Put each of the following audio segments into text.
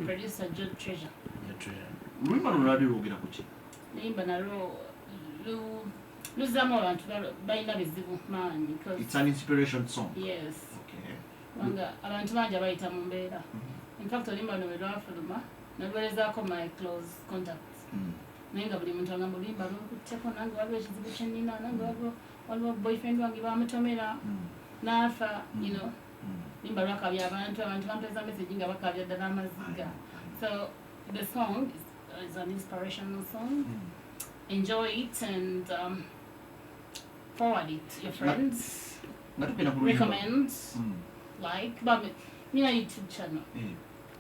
producer Joe Treasure. Luyimba lwalwadde lwogera ku ki? Luyimba nalwo luzaamu abantu balina bizibu maanyi. It's an inspiration song. Yes. Okay. Wanga abantu bangi abayita mu mbeera. In fact oluyimba luno bwe lwafuluma naluweerezaako my close contacts. Naye nga buli muntu agamba oluyimba lukutteko nange waliwo ekizibu kye nnina nange waliwo boyfriend wange bamutomera n'afa, you know. Oluyimba lwakabya abantu bampeeza message nga bakabya ddala amaziga. So the song is an inspirational song. Enjoy it and forward it to your friends. Recommend, like, but you know, YouTube channel.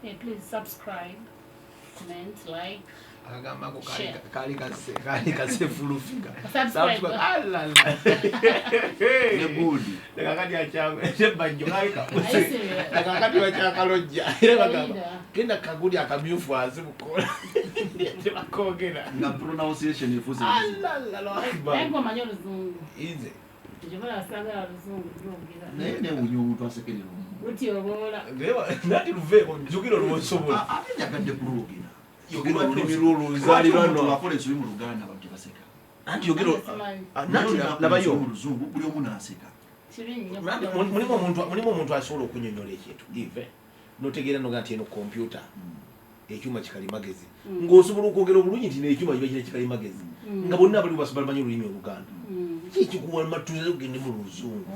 Hey, please subscribe, comment, like. Kali kase full finger. Subscribe. Ne good. Nakakati achawe banjo laika. Nakakati wacha kalojja. Kenda kagudi akamyufu azibukola. Bakogera. Na pronunciation ifuze. Ngo manyo luzungu. Ize. Jibala saga luzungu ndongera. Ne unyo omuntu asekerera. Uti obola. Ndewa nati luveko njukiro lwosobola. Yagadde kulugina. Yogero tumirulu zalirano akolezo mu Luganda abantu baseka. Anti yogero nati labayo oluzungu buli omuntu aseka. Mulimo omuntu asobola okunyonyola ekintu give notegeera noga nti eno computer ekyuma kikali magezi ng'osobola okwogera obulungi nti n'ekyuma kiba kikali magezi nga bonna bali bamanyi olulimi Oluganda kikuwa matuze ogende mu luzungu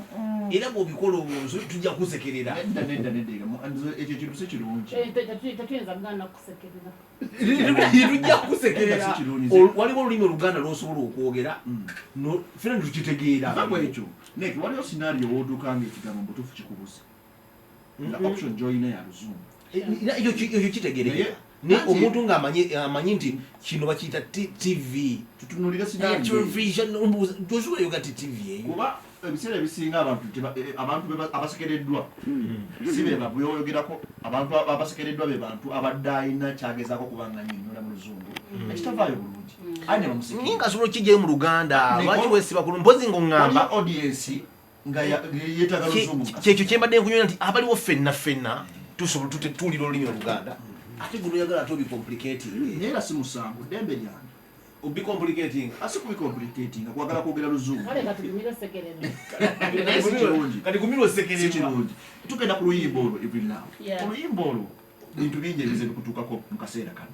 era bw'obikola obunzu tujja kusekerera nedda ekyo kintu si kirungi tetuyinza Buganda kusekerera tujja kusekerera waliwo olulimi Oluganda lw'osobola okwogera fena tukitegeera ekyo neki waliwo scenario w'oddukanga ekigambo mbutuufu kikubuze nga option joyina ya luzungu ekyo kitegeereka ne omuntu ng'amanyi nti kino bakiyita TV tutunulire scenario television tosobola yoga ti TV eyo kuba ebiseera ebisinga abantu abasekereddwa si be bayogerako abantu abasekereddwa be bantu abadde alina kyagezaako kubanga nnyonnyola mu luzungu ekitavaayo bulungi ayi ne bamusekera ninga asobola okijjayo mu Luganda lwaki weesiba ku mpozi ng'oŋŋamba audience nga yeetaaga luzungu kyekyo kyembadde nkunyola nti abaliwo ffenna tusobola tuwulira olulimi Oluganda ate guno oyagala ate obicomplicating naye era si musango ddembe lyange obicomplicating asi kubicomplicating kwagala kwogera luzungu kati gumira osekerera kirungi tugenda ku luyimba olwo every now oluyimba olwo bintu bingi ebize bikutuukako mu kaseera kano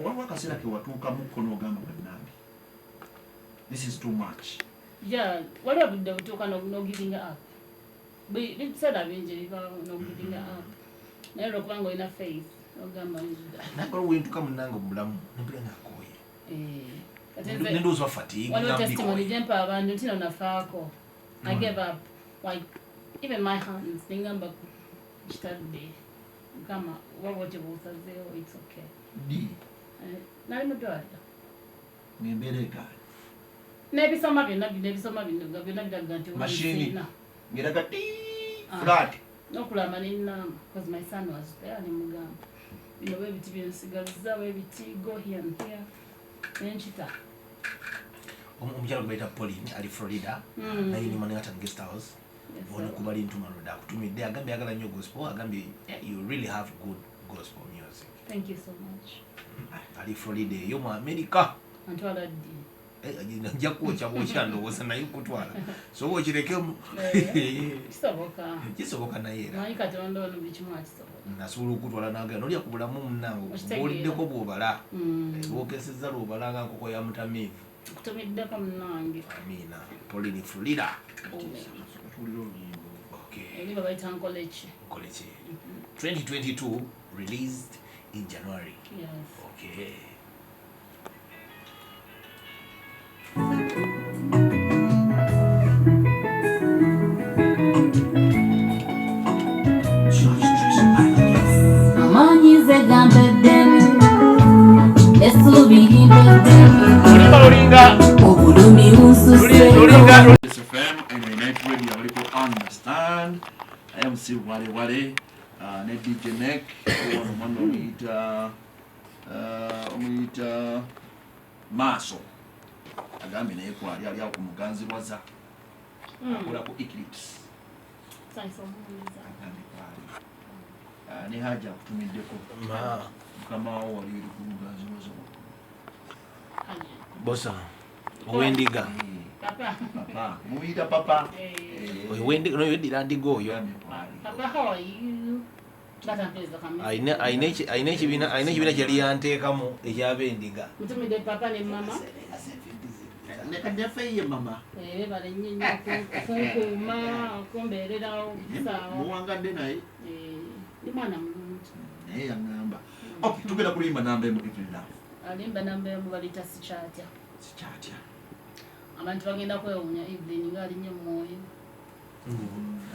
waliwo akaseera ke watuukamuko n'ogamba bannange this is too much waliwo budde butuuka n'ogivinga up biseera bingi bibaawo n'ogivinga up naye olwokubanga olina faith ogamba naye wentuka munange omulamu nobira nakoye nendoza fatigue waliwo testimony gyempa abantu nti nonafaako I gave up like even my hands ningamba kitadde mukama waba otyo bw'osazeewo it's okay nali mudwaliro nembeera egaali n'ebisoma byonna biraga nti mashini ngeraga flat n'okulamba nenamba because my son was there nemugamba bino webiti byensigaliza webiti go here and here nenkita omukyalo gwebayita Pauline ali Florida naye ni Manhattan guest house bona kubali ntuma roda akutumidde agambye agala nnyo gospel agambye you really have good gospel music. Thank you so much. Ali Florida yo mu America antwala ddi njja kuocha bw'okyandowooza naye kutwala so okirekemu kisoboka naye era nasobola okutwala nagenda nolya ku bulamu munnange bw'oliddeko bw'obala bw'okesezza lw'obala nga nkoko ya mutamiivu kutumiddeko munnange amiina Pauline Florida Eliba baita Nkolechi 2022 released in January. Yes. Okay. Amanyize gambedemu essuubi limbedemu obulumi bunsuseeko SFM and the night radio aliko understand MC wale ne DJ Neck omwana omuyita Maso agambe naye kwali ali ku muganzirwaza akola ku Eclipse Thanks for moving. ne haja kutumiddeko mukama wo wali eri kulumba nzozo bosa owendiga papa muyita papa owendiga no yedira ndigo oyo Papa, how are you? But I'm pleased to come. ayina ekibiina kyali yanteekamu ekyabendiga Mutumide papa ne mama. nekadafeye mama Bale nnyo kunkuuma okumbeerera okusaawa. muwangadde naye Ndi mwana mulungi. naye yaŋŋamba okay tugenda kulimba namba emu Everlyn Alimba namba emu balita sikyatya. sikyatya Abantu bagenda kwewuunya Everlyn ng'alinnyo mu mwoyo.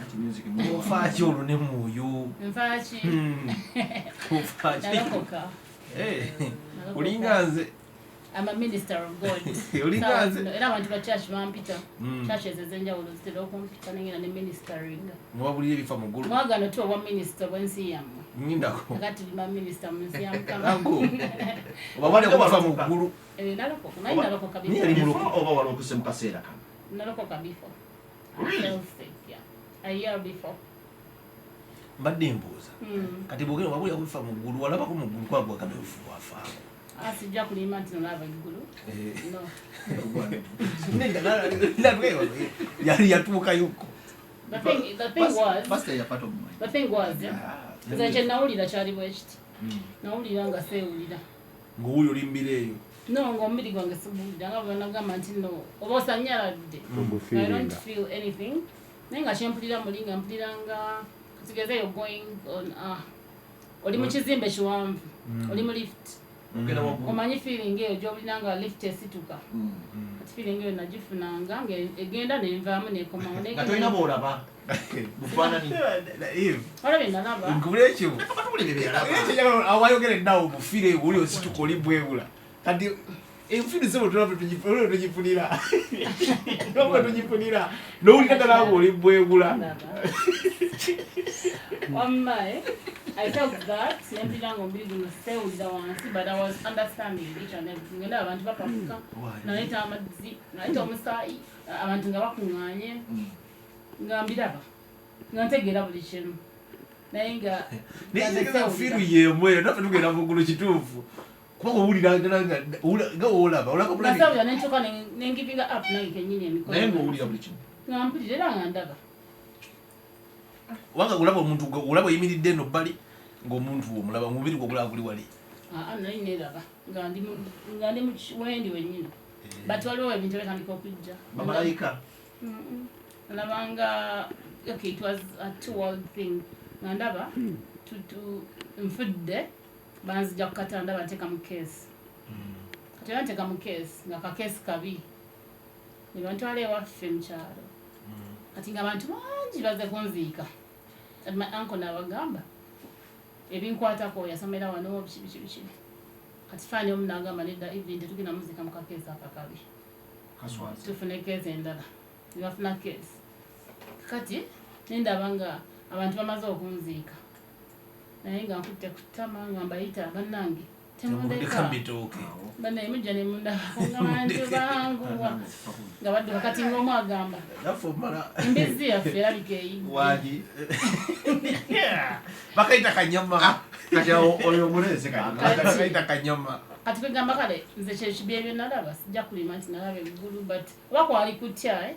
ati music ofaaki olwo ne mwoyo Nfaaki. ofaaki Nalokoka. olinga nze I'm a minister of God. olinga nze Era abantu ba church bampita. Church ez'enjawulo zitera okumpita nengenda ne ministering. muwabulira ebifa mu ggulu Mwagano tu owa minister bw'ensi yammwe. nyindako Akati lima minister mu nsi ya Mukama. nango oba wali okufa mu ggulu Nalokoka. Naye nalokoka Ni yali bifo. muloko. oba walokuse mu kaseera kano Nalokoka bifo. Really? I felt sick, yeah. A year before. mbadde mbuuza kati bwogera wabulira kufa mu ggulu walabako mu ggulu kwagwaga mefuwafaamu Sijja kulima nti nolaba eggulu. No. yali yatuukayoko The thing was, nze kye nawulira kyali bwe kiti. Nawulira nga seewulira. ng'owuli olimbira eyo No, ng'omubiri gwange siguwulira nga bwe nagamba nti no oba osanyaladde. I don't feel anything. Naye nga kyempulira muli nga mpulira nga katigeze you're going on oli mu kizimbe kiwanvu. Oli mu lift. Omanyi feeling eyo gy'olina nga lift esituka. Kati feeling eyo nagifunanga ng'egenda nenvaamu nekomawo. nga tolina bw'olaba bufaanani Olabye nalaba. nkubula ekyo awayogera eddawo bufire buli osituka oli bwebula kati enfiiri sebo tugifunira tugifunira nowulira ddala nga oli bwebula Wammae, I felt that nempulira ng'omubiri guno seewulira wansi but I was understanding each and everything. Ngenda abantu bapafuka naleeta amazzi naleeta omusaayi abantu nga bakuŋŋaanye nga mbiraba nga ntegeera buli kimu naye nga naye fiiru yemu eyo naffe tugenda muggulu kituufu kubanga owulira nga woolaba olaba bulabi nasawulira nenkyuka nengivinga up nange kennyini emikono naye ng'owulira buli kimu nga mpulira era nga ndaba wanga olaba omuntu olaba oyimiridde eno bbali ng'omuntu omulaba omubiri gwe ogulaba guli wali naye neeraba nga ndi mu wendi wennyini but waliwo ebintu ebitandika okujja bamalayika alabanga okay it was a two-world thing nga ndaba nfudde banzija ku katanda banteeka mu keesi kati banteeka mu keesi nga kakeesi kabi ne bantwala ewaffe mu kyalo kati nga abantu bangi baze kunziika kati my uncle n'abagamba ebinkwatako yasomera wano biki kati faani omu n'agamba nedda Everlyn tetugenda muziika mu kakeesi akakabi tufune keesi endala ne bafuna keesi kati nendaba nga abantu bamaze okunziika naye nga nkutte ku ttama nga mbayita bannange temundeka bannaye mujja ne mundaba nga bantu banguwa nga badduka kati ng'omu agamba embizzi yaffe erabika eyidde bakayita kanyama kati oyo omuleze bakayita kanyama kati kwegamba kale nze kyekibya ebyo nalaba sijja kulima nti nalaba eggulu but oba kwali kutya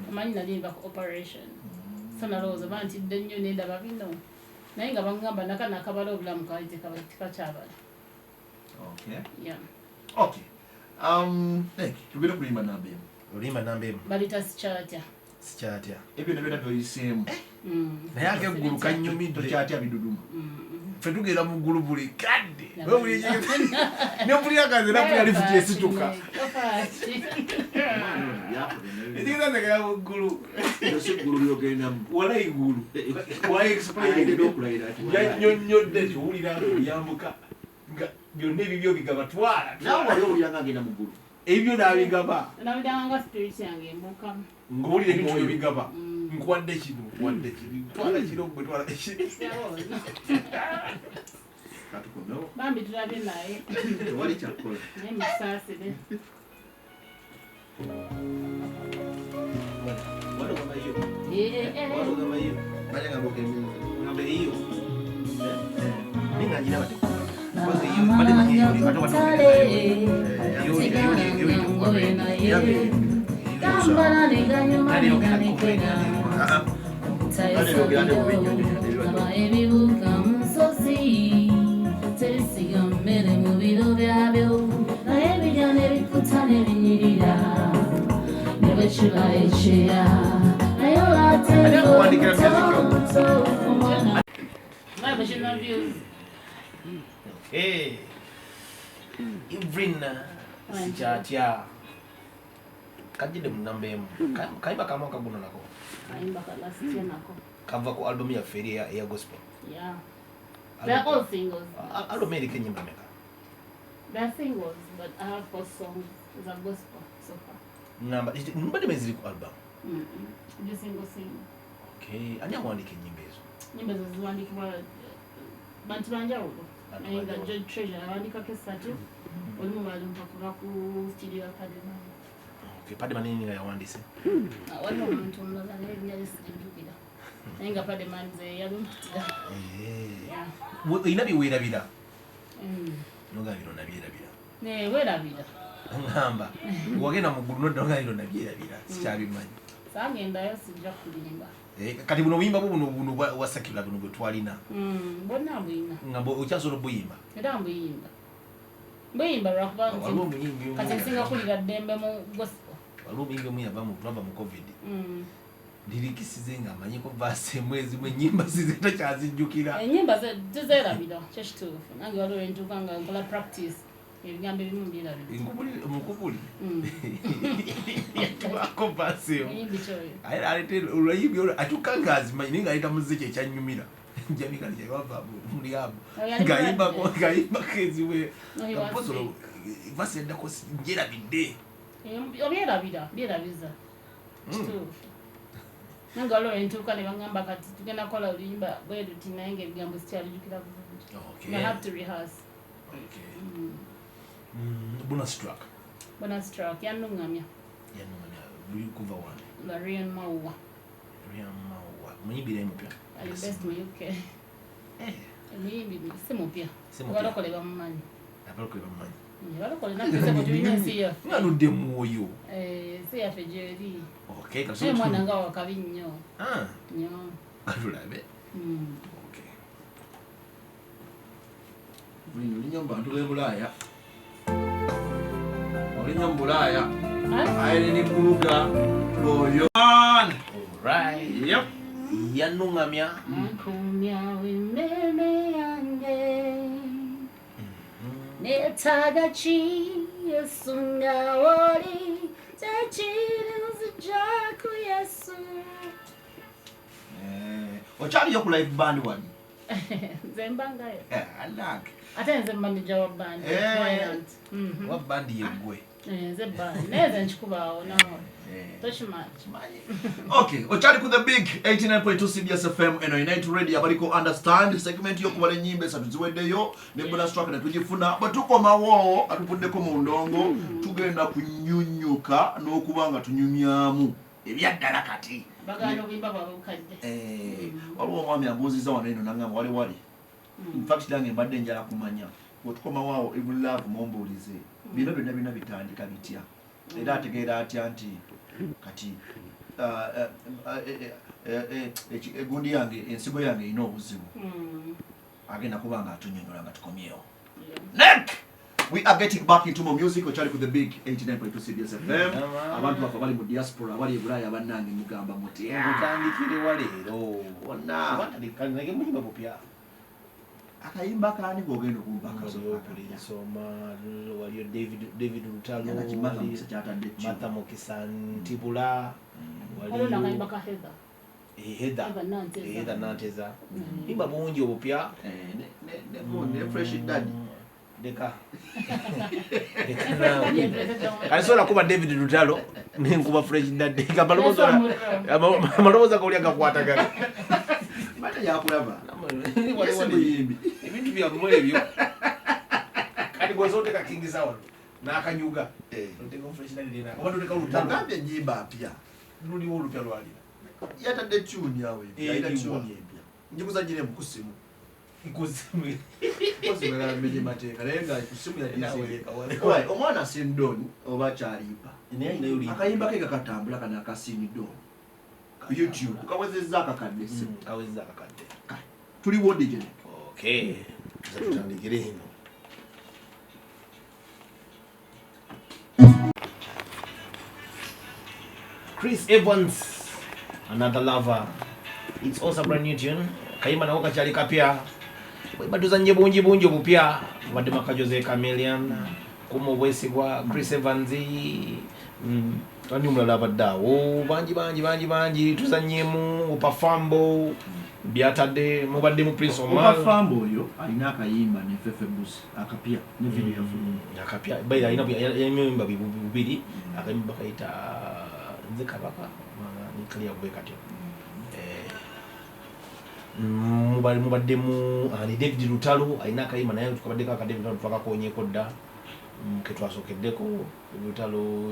omanyi nali nva ku operation so nalowooza oba ntidde nnyo nendaba bino naye nga bagamba nakana akabala obulamu kali tekakyabala tugenda kulimba namba emu olimba namba emu balita sikyatya ebyo nebyona byoyiseemu naye ate eggulu kannyumidde tokyatya biduduma ffe tugenda mu ggulu buli kadde nempulira kaze napulira lifuti esituka ekigenazegera mu ggulu eggulu lyogendamu wala igulu yannyonnyodde kiwulira yambuka nga byonna ebibyo bigabatwala nawe wali owuliranga agenda mu ggulu ebyo naabigaba nabidanga spirit yange embukamu ng'owulira ebintu bigaba nkuwadde kino nkuwadde kino twala kino gwe twala katukomewo bambi tulabye naye tewali kyakukola naye musaasire wano gamayo Eh, eh, eh. wano gamayo naye nga bokenyeza ngambe iyo Ninga nyina bati. Hey, Everlyn, sijatia. Kaji dem nambe kaiba kama kaguno nako. Kaiba last year nako. Kava ko album ya Feri ya gospel. Yeah. They're all singles. Album ya kenyimba meka. They're singles, but I have 4 songs as a gospel so far. Namba de mezili ku album. Just single. Okay, ani amwandike nyimba ezo. Nyimba ezo ziwandikibwa bantu banjawulo. Nayenga George Treasure awandika kesatu. Olimu balumpa kuva ku studio ya Padman. Okay, Padman nini nga yawandise? Waliwo omuntu omulala naye byali sijjukira. Nayenga Padman ze yalumpitira. Ina biwerabira. Noga biro nabirabira. Ne werabira. Ngamba. Wagenda mu gulu noga biro nabirabira. Sikyabimanyi. Sangendayo sijja kulimba. Kati buno buyimba buno wasakira buno bwe twalina. Bonna buyina. Ngabo okyasobola buyimba. Era mbuyimba. Mbuyimba lwakuba kati nsinga kulira ddembe mu gospel. Waliwo muyimba mu yava mu COVID. Ndirikisize nga amanyiko vase mwezi mwe nyimba sizeta kyazijjukira. Enyimba tezerabira kyekituufu. Nange waliwo entuuka nga nkola practice. Ebigambo ebimu mbirabira. Mukubuli. Yatubako vase. Enyimba kyoyo. Alete olwayimbi olwo atukangazi manyi ng'aleta muziki ekyanyumira. Njamika lije wava muri abo. Gayimba keziwe. Kapozolo vase ndako njerabidde. Byerabiza. Kituufu. Nange waliwo entuuka ne bangamba kati tugenda kola oluyimba bwe luti naye ng'ebigambo sikyalijjukira bulungi. Okay. I have to rehearse. Okay. Bonus track. Bonus track yanungamya. Kuva wani. Marian Maua. Muyimbira mupya. Ali best mu UK. Muyimbi si mupya. Balokole bamumanyi. Abalokole bamumanyi. Balokole nakuse ko tulina siya. Ngaludde mwoyo. Siya fejeri. Okay, kaso. Ye mwana nga wakabi nnyo. Nnyo. Atulabe. Okay. Ulinyomba ntule Bulaya. Ulinyomba Bulaya. Aile ni kuluga boyo. Alright. Yep. Yanungamya. Nkumya wimeme yange. Netaga chi yesunga woli. Tachiri uzijaku yesu. Ochali yoku live band wani. Zembanga yo. I like. Ate nze manager wa band. Wa band yegwe. Nze band. Neze nchikubawo nawo. Okay, ochali ku the big 89.2 CBS FM and United Radio abaliko understand segment yo kubale nyimbe satuziweddeyo ne bonus track na tujifuna batuko mawo atupuddeko mu ndongo tugenda kunyunyuka n'okubanga tunyumyamu ebyaddala kati bagano bimba babukadde waliwo omwami ambuuziza wano eno nangamba wali in fact dange mbadde njala kumanya otukoma waawo even love mombuulize bino byonna bitandika bitya era ategeera atya nti kati egundi yange ensigo yange erina obuzibu agenda kuba nga atunyonyola nga tukomyewo. Neck! We are getting back into more music. Ochali ku the big 89.2 CBS FM. Abantu bafa bali mu diaspora bali e Bulaya bannange mugamba muti mutandikire waleero wonna batandikanye muyimba bupya akayimba kani gogenda okumbaka soma waliyo David Rutalo Martha Mokisa Ntibula waliyo nakayimba ka Heather Nanteza imba bungi obupya ne fresh daddy deka alisola kuba David Rutalo nenkuba fresh daddy amaloboza kolya gakwatagana mata yakulaba ebintu byammwe ebyo kati gwezoteka King Sound n'akanyuga oteka fresh daddy na obatoteka Rutalo ngambe nyimba apya luliwo olupya lwalira yatadde tune yawe yaita tune empya njikuzanyire mukusimu ikuzimu kozimera mbije mateeka naye nga kusimu ya omwana sindoni oba chalimba akayimba ke kakatambula kana akasinidoni YouTube kawezezza akakadde simu kawezezza akakadde tuli wodi gene okay tutandikire hino Chris Evans, another lover. It's also a brand new tune. Kayimba nako kachali kapya. Baduzanye bungi bupya. Wadde makajoze Chameleon. Kumo bwesigwa Chris Evans. Tani mulala baddawo. Bangi tuzanyemu upafambo. Byatadde mubadde mu Prince Omar. Upafambo yo alina akayimba ne Fefe Bus akapya ne video ya film. Akapya. Bayira alina bibiri. Akayimba kaita Nzekabaka ni clear kubeka tyo mubadde mu ali David Lutalo alina akayimba naye tukabadde ka David Lutalo twakakonyeko dda ke twasokeddeko Lutalo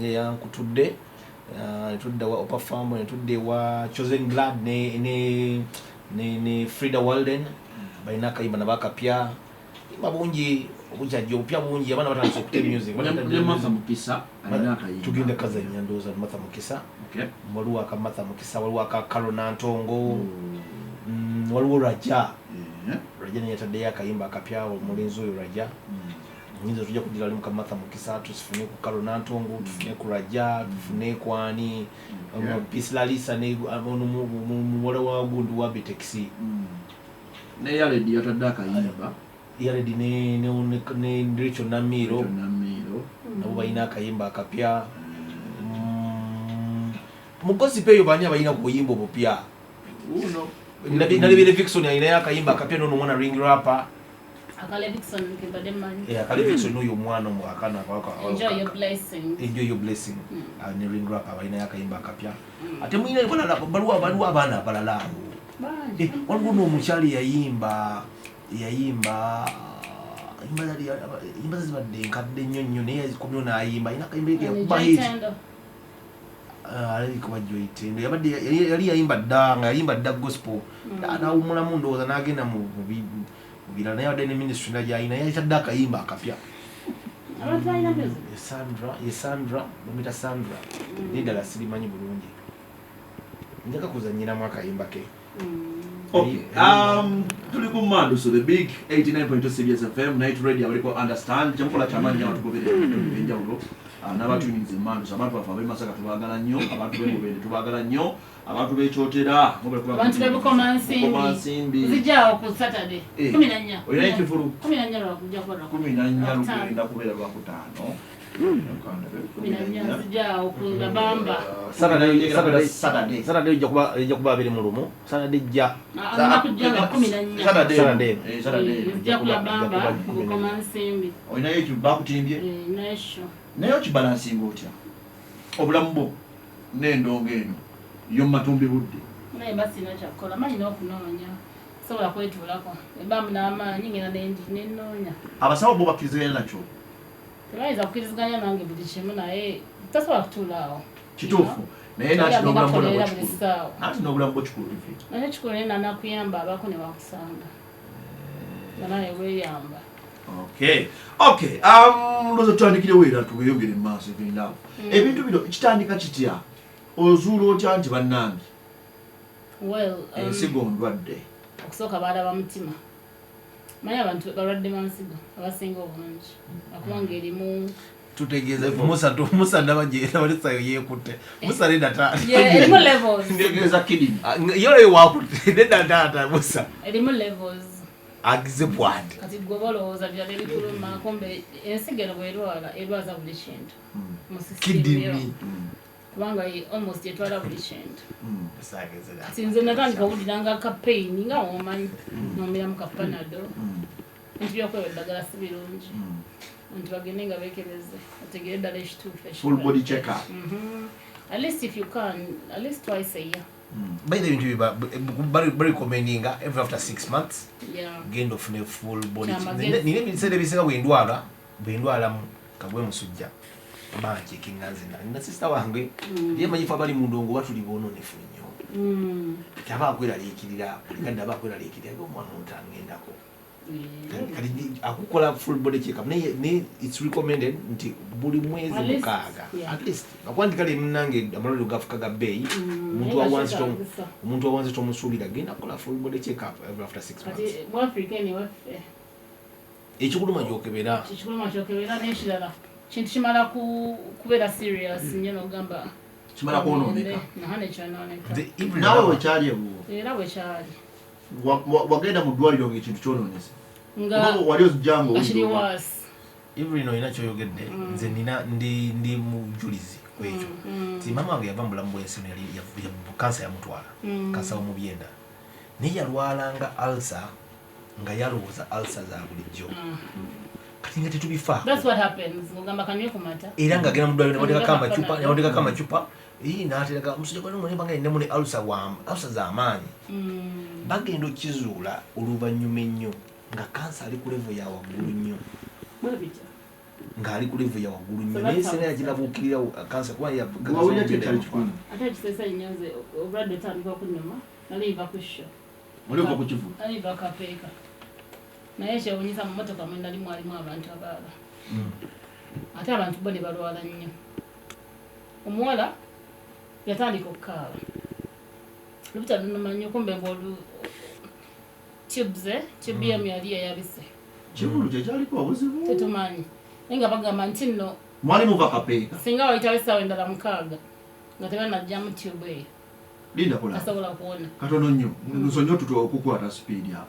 yankutudde netudde wa Opa Farm netudde wa Chosen Glad ne Frida Walden balina akayimba nabakapya babungi obujjaji obupya bungi abana batandise okutema music Matha Mukisa alina akayimba tugenda kazanya ndoza Matha Mukisa waliwo aka Matha Mukisa waliwo aka Kalo Nantongo waliwo Raja ne yataddeyo akayimba akapya omulenzi oyo Raja nyinza tujja kudira limu ka Matha Mukisa tusifune ku Kalo Nantongo tufune ku Raja tufune ku ani Pislalisa ne wala wa gundu wa Bitexi ne yaledi yatadde akayimba Yaredi ne Ndricho Namiro nabo balina akayimba akapya mugozi peyo bani abalina kuyimba obupya nalibire Vixen alina akayimba akapya nono mwana ring rapper akale Vixen kibade mani akale Vixen oyo mwana mwakana enjoy your blessing ne ring rapper balina akayimba akapya ate mwine baluwa abana abalala waliwo n'omukyali yayimba imba zibadde nkadde nnyo naye yazikomyo n'ayimba alina akayimba yakuba hit alikuba gyayiitamu yali yayimba dda nga yayimba dda gospel nawumulamu ndowooza n'agenda mu birala naye wadde ne ministry nagyayina yayitadde akayimba akapya Sandra bamuyita Sandra naye ddala sirimanyi bulungi njaka kuzanyiramu akayimba ke Okay. Tuli ku Mando, so the big 89.2 CBS FM night radio aliko understand jampola chamani y'abantu bobere enjawulo n'abatunyinze Mando so abantu bafa bemasaka tubagala nnyo abantu bemubende tubagala nnyo abantu bekyotera abantu bebukomansimbi zijjawo ku Saturday 14 oyina ekivulu 14 lwakujja kuba 14 lugenda kubeera lwakutaano Saturday ijja kuba abiri mu lumu Saturday ijja oyinayo ekyo bakutimbye naye okibalansinga otya obulamu bwo n'endongo eno yomumatumbi budde naye basina kyakukola manyi n'okunoonya sobola kwetuulako ebamu n'amaanyi ngenda nenoonya abasawo bo bakkiriziganya nakyo tebayinza kukkiriziganya nange buli kimu naye tasobola kutuulaawo kituufu naye nati n'obulamu bwo kikulu bivi naye kikulu naye nanakuyamba abako ne bakusanga naye weeyamba loza tutandikirewo era tugeyongere mu maaso ebindawo ebintu bino kitandika kitya ozuula otya nti bannange ensigo ndwadde okusooka baalaba mutima manyi abantu balwadde bansigo abasinga obungi akubanga erimu tutegeeza musa nabajerabanesayo yekutte musa erimu levels ntegeeza kidini yoleyo wakutte nedataata musa erimu levels agize bwati kati gwe balowooza byala ebikuluma kumbe ensigo eno bwerwala erwaza buli kintu kidini kubanga almost yetwala buli kintu kati nze natandika owuliranga kapaini nga womanyi nomiramu kapanado bintu byokweba eddagala si birungi nti bagende nga beekebeze otegere eddala ekituufu full body check up at least if you can at least twice a year by the bintu recommendinga every after 6 months genda ofune full body nine ebiseera ebisinga bwendwalamu kagwe musujja banki kinganzina na sister wange ye manyifa bali mu ndongo batuli bononefu nnyo kyaba akweraliikirira kandi aba akweraliikirira omwana omutangendako kali akukola full body check up ne it's recommended nti buli mwezi mukaaga at least akwandika le nange amalolo gafuka ga bay umuntu awanze tomusuubira genda kola full body check up every after 6 months mu Africa ni wafe ekikuluma kyokebera n'ekirala kintu kimala kubeera serious nnyo n'ogamba kimala kwonooneka nahane kyonooneka nawe wekyali ebuwo era bwekyali wagenda mu ddwaliro ng'ekintu kyonoonese nga wali ozijjango kiri was Everlyn olina kyoyogedde nze nina ndi mujulizi kwekyo ti mama wange yava mu bulamu bw'ensi yali kansa yamutwala kansa w'omubyenda naye yalwalanga ulcer nga yalowooza ulcer za bulijjo kati nga tetubifaako that's what happens ngamba kanywe kumata era nga agenda mu ddwaliro nebateekako amacupa n'atereka omusajja gwali mulimba nga yinemu ne ulcer z'amaanyi bagenda okkizuula oluvannyuma ennyo nga kansa ali ku level ya waggulu nnyo ng'ali ku level ya waggulu nnyo naye sena yagirabuukirira kansa kuba ate kisesa nnyo nze obulwadde otandika okunyuma naliiva ku sho oliva ku kivu naliiva kapeeka naye kyewunyisa mu mmotoka mwe nalimu alimu abantu abaala ate abantu bo ne balwala nnyo omuwala yatandika okukaaba lubita lunuma nnyo kumbe ng'olu tube yemu yali yayabise kivulu kyekyaliko obuzibu tetumanyi naye nga bagamba nti nno mwali muva kapeeka singa wayitawo essaawa endala 6 nga tebanajjamu tube eyo linda kola tasobola kuwona katono nnyo nsonyi otutu okukwata sipiidi awo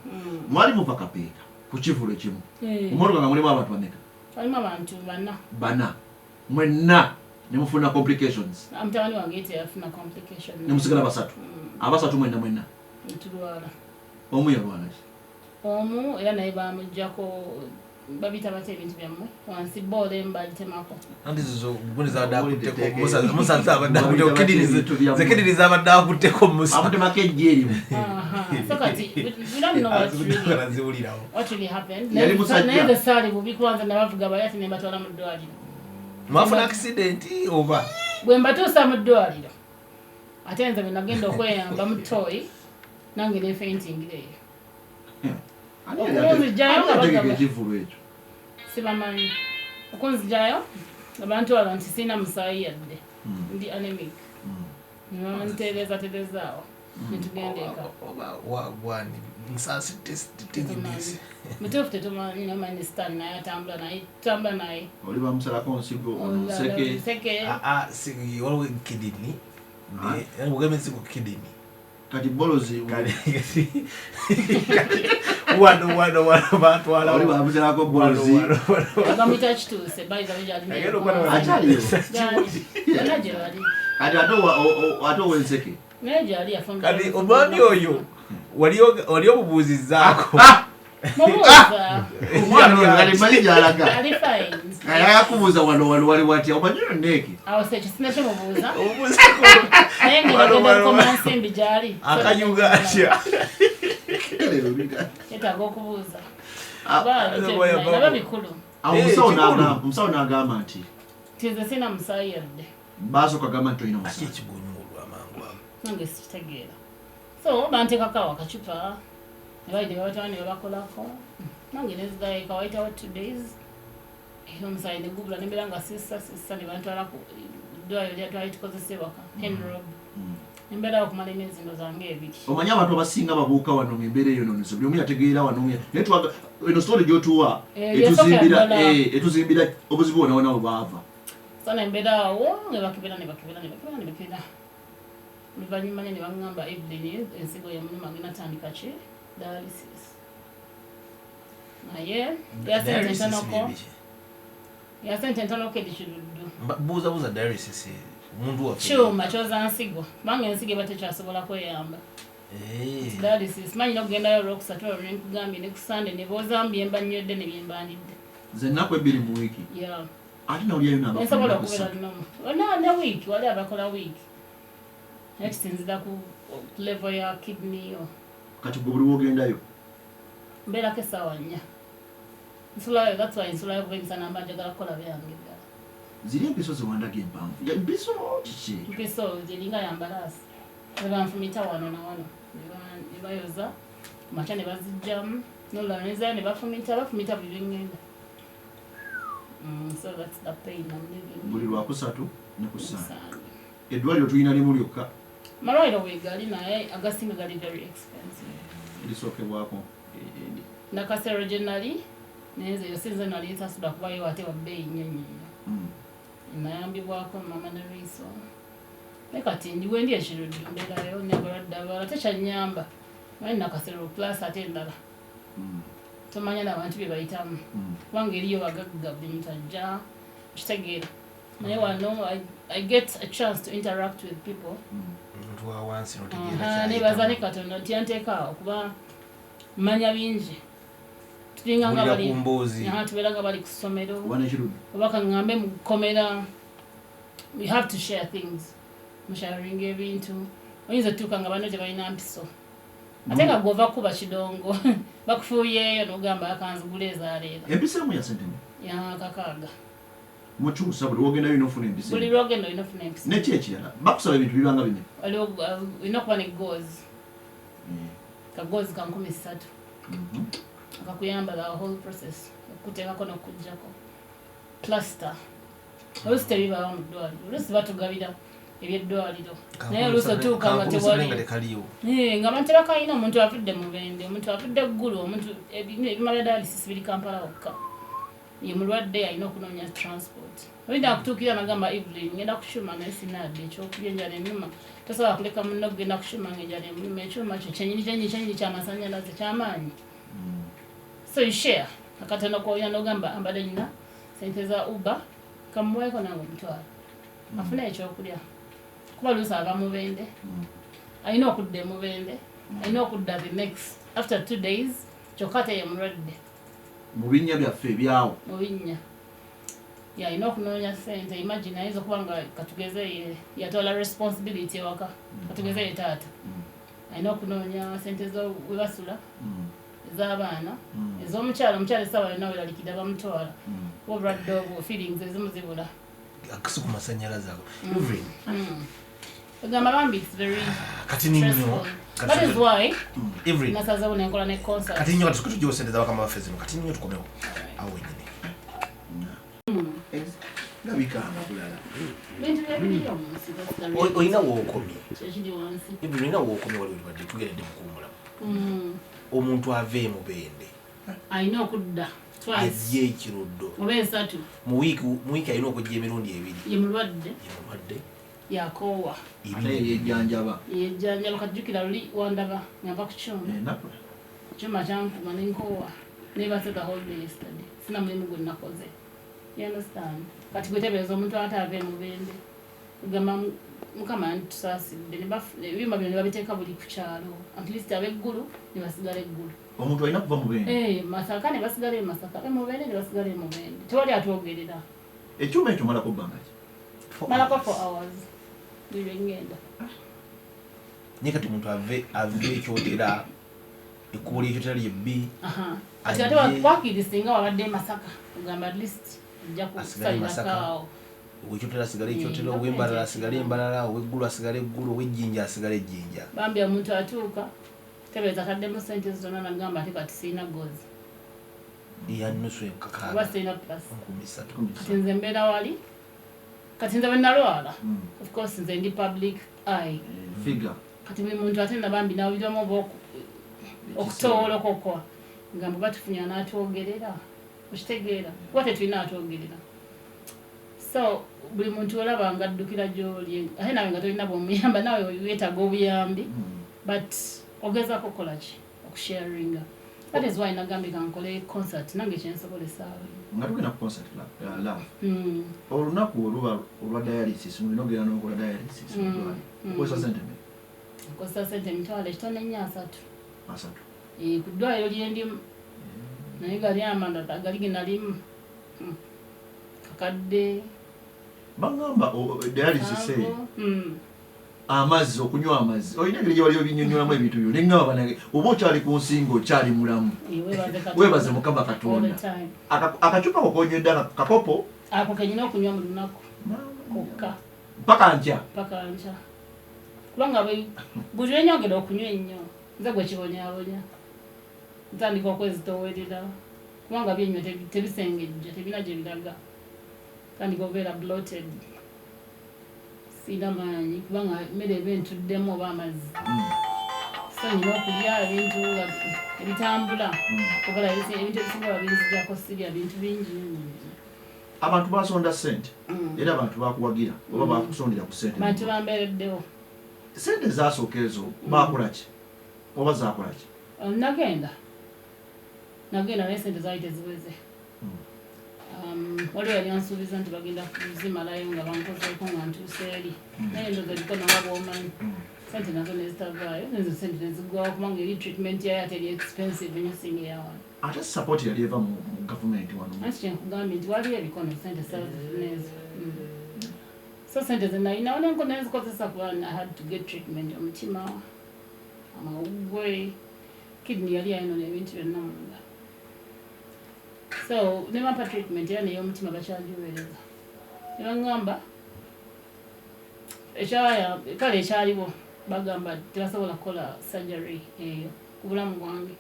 mwali muva kapeeka ku kivulu ekimu ommotoka nga mulimu abantu bameka walimu abantu bana mwenna nemufuna complications mutabani wange teyafuna complication nemusigala abasatu mwenna tulwala omu yalwanaki omu era naye bamuggyako babita bata ebintu byammwe wansi boola embalitemako zekidiri zabadde akutteko amutemako ejja erimu so kati we don't know what really happened naye nze saali bubi kubanza nabavuga bali ati nembatwala mu ddwaliro mwafuna accident oba bwe mbatuusa mu ddwaliro ate nze bwe nagenda okweyamba mu toy nange nefeintingireeyo okunzijjayo nga bagamba sibamanyi okunzijjayo abantu abo nti sirina musaayi yadde ndi anemic nebantereezaawo netugenda eka mutuufu tetumanyi nomanyi stan naye atambula naye oli bamusalako nsigo seke waliwo kidini ogamba ensigo kidini kati bolozi wano batwala oli bamusalako bolozi bamuyita kituuse bayiza akyaliyo kati ate owenseke naye gyali yafuna kati omwami oyo wali obubuuzizaako mubuuza omwana oyo kati mali gyalaga ali fine ayakubuuza wano wali watya omanyiro ndeeke awo sekisina kyemubuuza naye ngenda komansimbi gyali akanyuga atya yetaaga okubuuza naba bikulu omusawo n'agamba nti tize sina musaayi yadde basooka gamba nti olina musaayi ekigonyolwa amangu ago nange sikitegeera so banteekako awo akacupa nebaide babatwala ne babakolako nange nezigayo kawayitawo 2 days omusaayi negubula nembeera nga sissa ne bantwala ku ddwaliro lyatwali tukozesa ewaka henrob embeera okumala emyezi zange 2 omanyi abantu abasinga babuuka wano ngaembeera eyo noneso buli omu yategeera wano naye eno sitole gyotuwa etuzimbira obuzibu bonawona we baava so nembeera awo nebakebera oluvannyuma ne baŋŋamba Everlyn ensigo yamunyuma agenda tandika ki dialysis naye yasente entonoko edikiruddu buuza dialysis omuntu waffe kyuma kyoza nsigo kubanga ensigo eba tekyasobola kweyamba dialysis manyina okugendayo olwokusatu olwo nenkugambye ne ku Sunday ne boozamu byemba nnywedde ne byembanidde nze ennaku 2 mu wiiki ate nawulyayo nsobola okubeera lunomu ne wiiki wali abakola wiiki naye kisinzira ku level ya kidney yo kati gwe buli wogendayo mbeerako essaawa 4 nsulayo that's why nsulayo kuba emisana mba njagala kukola byange ddala ziri empiso ziwandaga empanvu empiso kiki mpiso ziringa yambalasi zebanfumita wano na wano nebayoza makya ne bazijjamu nolwaneza ne bafumita buli lwengenda. So that's the pain I'm living. buli lwakusatu ne kusaana eddwaliro tulina limu lyokka malwaliro weegali naye agasinga gali very expensive lisookebwako nakasero gye nali naye eyo sinze nali nsasula kubayo ate wa bbeeyi nnyo nayambibwako mama ne riiso naye kati ndiwe ndi ekiruddu mbeerayo n'abalwadde abalala tekyanyamba manyi nakasero class ate endala tomanya n'abantu bye bayitamu kubanga eriyo bagagga buli muntu ajja kitegeera naye wano I get a chance to interact with people nebaza ne Katonda nti yanteekaawo kuba mmanya bingi tulinga nga bali tubeera nga bali ku ssomero oba kaŋŋambe mu kkomera we have to share things musharinga ebintu oyinza otuuka nga banno tebalina mpiso ate nga gwova kuba kidongo bakufuuyeeyo n'ogamba akanzigula ezaaleera empisa emu ya sentemu yakakaaga mukyusa buli wogendayo inofuna empisa buli lwogenda olina ofuna empisa neki ekirala bakusaba ebintu bibanga bine olina okuba ne goozi kagoozi ka 13 akakuyamba the whole process okuteekako n'okuggyako plaster oluusi tebibaawo mu ddwaliro oluusi batugabira ebyeddwaliro naye oluusi otuuka nga tewali nga abantu tebakalina omuntu afudde mubende omuntu afudde eggulu omuntu ebimala dialysis biri Kampala wokka ye mulwadde alina okunoonya transport oyinza kutuukira nagamba Everlyn ngenda kushuma naye sinaadde ekyokulya enjala ennuma tosobola kuleka munno okugenda kushuma ngaenjala ennuma ekyuma kyo kyenyini kyamasannyalaze kyamaanyi so you share akatono koolina n'ogamba ambadde nyina sente za Uber kamuweeko nange omutwala afuna ekyokulya kuba luusi ava mubende alina okudda emubende alina okudda the next after 2 days kyokka ate ye mulwadde mu binnya byaffe ebyawo mu binnya alina okunoonya sente imagine ayinza okuba nga katugeze yatwala responsibility ewaka katugeze ye taata alina okunoonya sente webasula ez'abaana ez'omukyala omukyala essaawa yonna weralikidde bamutwala obulwadde obwo feelings ezimu zibula akasi ku masannyalaze ago Everlyn egamba Bambi it's very kati ninyo that is why Everlyn nasazewo nenkola ne concert kati ninyo katuke tujja osendeza bakama baffe zino kati ninyo tukomewo awo wenyini nabikanga bulala bintu byebiriyo mu nsi that's the olina wookomye kyekiri wansi Everlyn olina wookomye wali olibadde tugeredde mukuwumulamu omuntu ava emubende alina okudda ajja ekiruddo oba esatu mu wiiki alina okujja emirundi ebiri ye mulwadde yakoowa yejjanjaba kajjukira luli wandaba ngamba ku kyuma kyankuma nenkoowa nebase the whole day yesterday sina mulimu gwe nakoze you understand kati gwetebereza omuntu ate ava emubende ogamba mukama ntusaasidde ebyuma bino nebabiteeka buli ku kyalo at least ab'eggulu nebasigala eggulu omuntu alina kuva mubende masaka nebasigala emasaka emubende nebasigala emubende tewali atwogerera ekyuma ekyo malako bbanga ki malako 4 hours buli ngenda naye kati omuntu ave ekyotera ekkubo lyekyotera lyebbi ati ate wakiri singa wabadde emasaka ogamba at least ajja kusalirako owekyotera asigala ekyotera ow'embalala asigala embalala ow'eggulu asigala eggulu ow'ejjinja asigala ejjinja Bambi omuntu atuuka tebeeza taddemu sente zonna nagamba ate kati sirina goozi eyanusu oba sirina plus 13 kati nze mbeera wali kati nze bwe nalwala of course nze ndi public eye figure kati buli muntu ate na Bambi nawuliramu oba okutoolokoka ngamba batufunya n'atwogerera okitegeera kuba tetulina atwogerera so buli muntu olaba nga addukira gy'oli ate nawe nga tolina bwomuyamba nawe weetaaga obuyambi but ogezaako okukola ki okusharinga that is why nagambye kankole concert nange kyensobolesaawe nga tugenda ku concert love olunaku oluba olwa dialysis mulina ogenda n'okola dialysis okozesa sente me nkozesa sente emitwalo ekitone 3 asatu ku ddwaliro lyendimu naye gali amanda gali genalimu kakadde bagamba dialysis amazzi okunywa amazzi olina engeri gyewaliyo binnyonnyolamu ebintu byo neŋŋamba banange oba okyali ku nsinga okyali mulamu weebaze mukama katonda akacupa kokonywedde kakopo ako kenyina okunywa mu lunaku kokka mpaka nkya kubanga buli lwenyongera okunywa ennyo nze gwe kibonyabonya ntandika okwezitoowerera kubanga byenywa tebisengejja tebina gye biraga tandika obeera bloated siina maanyi kubanga emmere eba entuddemu oba amazzi so nyina okulya ebintu ebitambula obala ebintu ebisinga babinzijako sirya bintu bingi. Abantu basonda ssente era abantu bakuwagira oba bakusondera ku ssente bantu bambeereddewo ssente zasooka ezo bakola ki oba zakola ki? Nagenda naye ssente zaali teziweze. Waliwo yali ansuubiza nti bagenda kuzimalayo nga bankozeeko nga ntuuse eri naye ndoza liko nanga bwomanyi ssente nazo nezitavaayo nezo ssente nezigwawo kubanga eri treatment yayo ate eri expensive ennyo singa eyawano. Ate support yali eva mu gavumenti wano. Anti kyenkugambye nti waliyo ebikono ssente nezo so ssente zenalinawo nenko nezikozesa kuba I had to get treatment omutima amawuggwe kidney yali yayinona ebintu byonna munda so ne bampa treatment era ney'omutima bakyanjuweereza ne baŋŋamba kale ekyaliwo bagamba tebasobola kukola surgery eyo ku bulamu bwange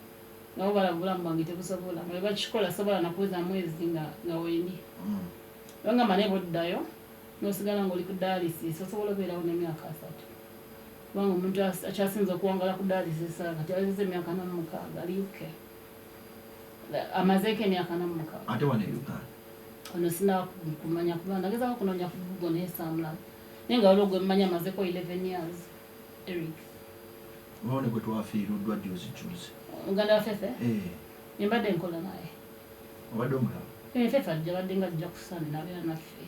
nga bala bulamu bwange tebusobola nga bakikola sobola nakuweza mwezi nga wendi bagamba naye boddayo n'osigala ng'oli ku dialysis osobola obeerawo n'emyaka 3 kubanga omuntu akyasinza okuwangala ku dialysis kati alize emyaka 46 ali UK amazeeko emyaka 46 ate wano e Uganda ono sina kumanya kuba ndagezako kunoonya ku Google naye saamulaba naye nga waliwo gwe mmanyi amazeeko 11 years Eric waone gwe twafiiruddwa juzi Uganda wafefe embadde nkola naye obadde omulaba fefe ajja badde nga ajja kusane nabeera naffe